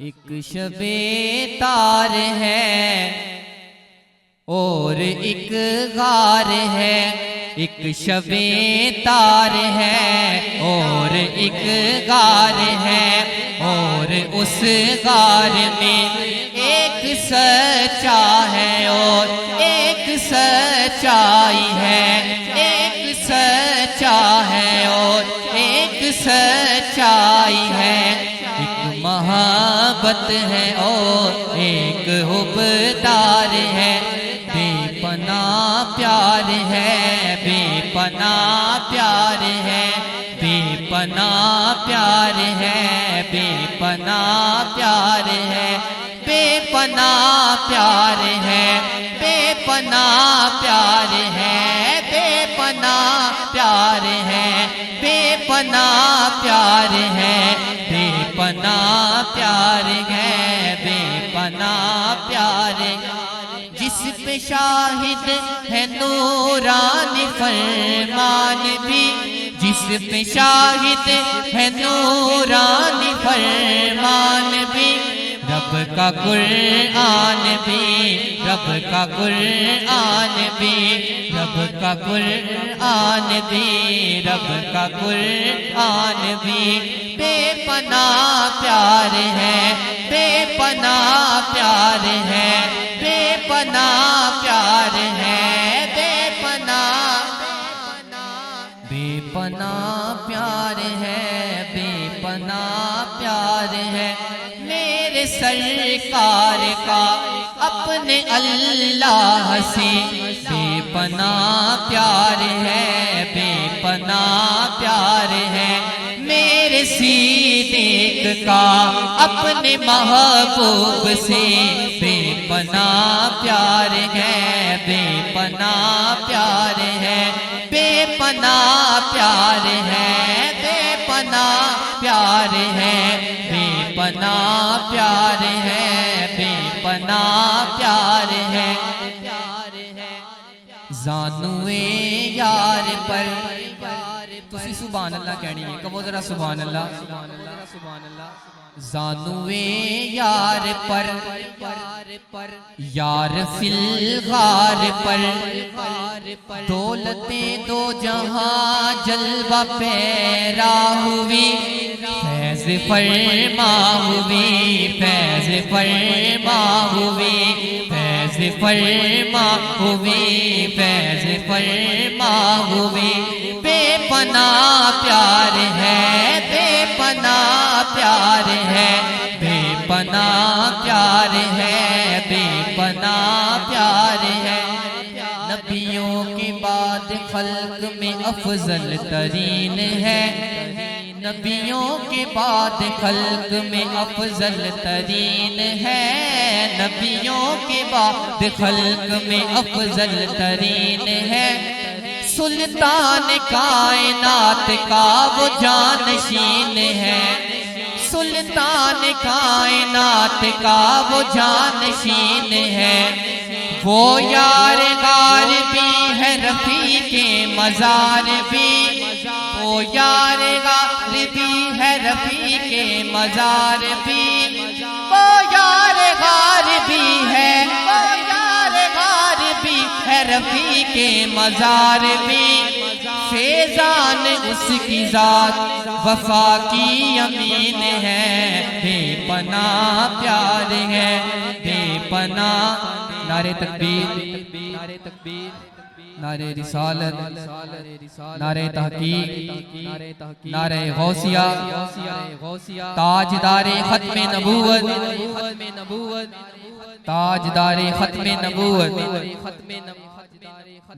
ایک شب تار ہے اور ایک غار ہے، ایک شب تار ہے اور ایک غار ہے، اور اس غار میں ایک سچا ہے اور ایک سچائی ہے، ایک سچا ہے اور ایک سچائی ہے، ایک محبت ہے اور ایک حبدار ہے، بے پناہ پیار ہے، بے پناہ پیار ہے، بے پناہ پیار ہے، بے پناہ پیار ہے، بے پناہ پیار ہے، بے پناہ پیار ہے، بے پناہ پیار ہے، بے پناہ پیار ہے، بے پناہ پیار ہے، بے پناہ پیار ہے، جس پہ شاہد ہے نوران فرمان بھی، جس پہ شاہد ہے نوران فرمان بھی، رب کا قرآن بھی، رب کا قرآن بھی، رب کا قرآن بھی، رب کا قرآن بھی، بے پناہ پیار ہے، بے پناہ پیار ہے، بے پناہ پیار ہے، بے پناہ، بے پناہ پیار ہے، بے پناہ پیار ہے، میرے سرکار کا اپنے اللہ سے بے پناہ پیار ہے، بے پناہ پیار ہے، میرے صدیق کا اپنے محبوب سے بے پناہ پیار ہے، بے پناہ پیار ہے، بے پناہ پیار ہے، بے پناہ پیار ہے، بے پناہ پیار ہے، بے پناہ پیار ہے، زانوے یار پر تسی سبحان اللہ کہنی ہے، کہو ذرا سبحان اللہ، زانوے یار پر یار فی الغار پر دولتیں دو جہاں جلوہ پیرا ہوئی، فیض فرما ہوئی، فیض فرما ہوئی، فیض فرما ہوئی، فیض فرما ہوئی، بے پناہ پیار ہے، بے پناہ پیار ہے، بے پناہ پیار ہے، بے پناہ پیار ہے، نبیوں کے بعد خلق میں افضل ترین ہے، نبیوں کے بعد خلق میں افضل ترین ہے، نبیوں کے بعد خلق میں افضل ترین ہے، سلطان کائنات کا وہ جانشین ہے، سلطان کائنات کا وہ جانشین ہے، وہ یار غار بھی ہے، رفیق مزار بھی، وہ یار غار بھی ہے، رفیق مزار بھی، وہ یار غار بھی ہے، وہ یار غار بھی ہے، رفیق مزار بھی، فیضان اس کی ذات وفا کی امین ہے، بے پناہ پیار ہے، بے پناہ، نعرہ تکبیر، نعرہ رسالت، نعرہ تحقیق، نعرہ غوثیہ، تاجدار ختم نبوت، تاجدار ختم نبوت،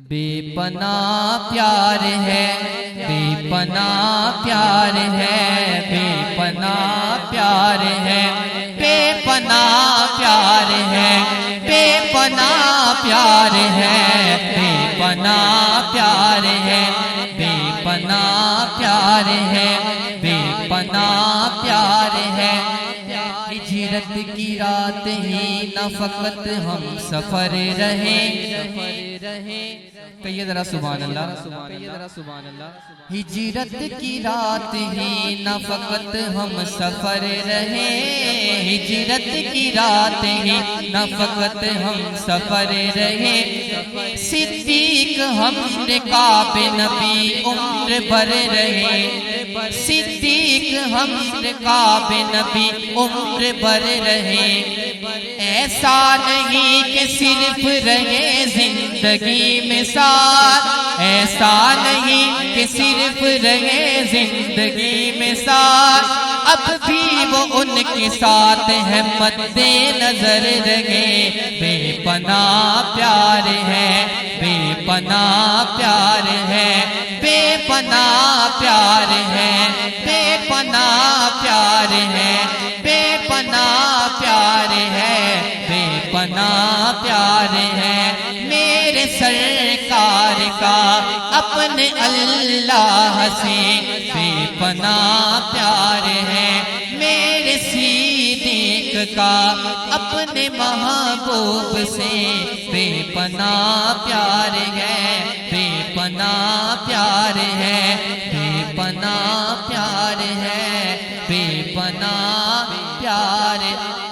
بے پناہ پیار ہے، بے پناہ پیار ہے، بے پناہ پیار ہے، بے پناہ پیار ہے، بے پناہ پیار ہے، بے پناہ پیار ہے، بے پناہ پیار ہے، بے پناہ پیار ہے، ہجرت کی رات ہی نہ فقط ہم سفر رہے، کہیے ذرا سبحان اللہ۔ ہجرت کی رات ہی نہ فقط ہم سفر رہے، ہجرت کی رات ہی نہ فقط ہم سفر رہے، صدیق ہم رکاب نبی عمر بھر رہے، صدیق ہم رکاب نبی عمر بھر رہے، ایسا نہیں کہ صرف رہے زندگی میں ساتھ، ایسا نہیں کہ صرف رہے زندگی میں ساتھ، اب بھی وہ ان کے ساتھ ہیں مد نظر رہے، بے پناہ پیار ہے، بے پناہ پیار ہے، بے پناہ پیار ہے، بے پناہ پیار ہے، بے پناہ پیار ہے، بے پناہ پیار ہے، میرے سرکار کا اپنے اللہ سے بے پناہ پیار ہے، میرے صدیق کا اپنے محبوب سے بے پناہ پیار ہے، بے پناہ پیار ہے، بے پناہ پیار ہے، بے پناہ پیار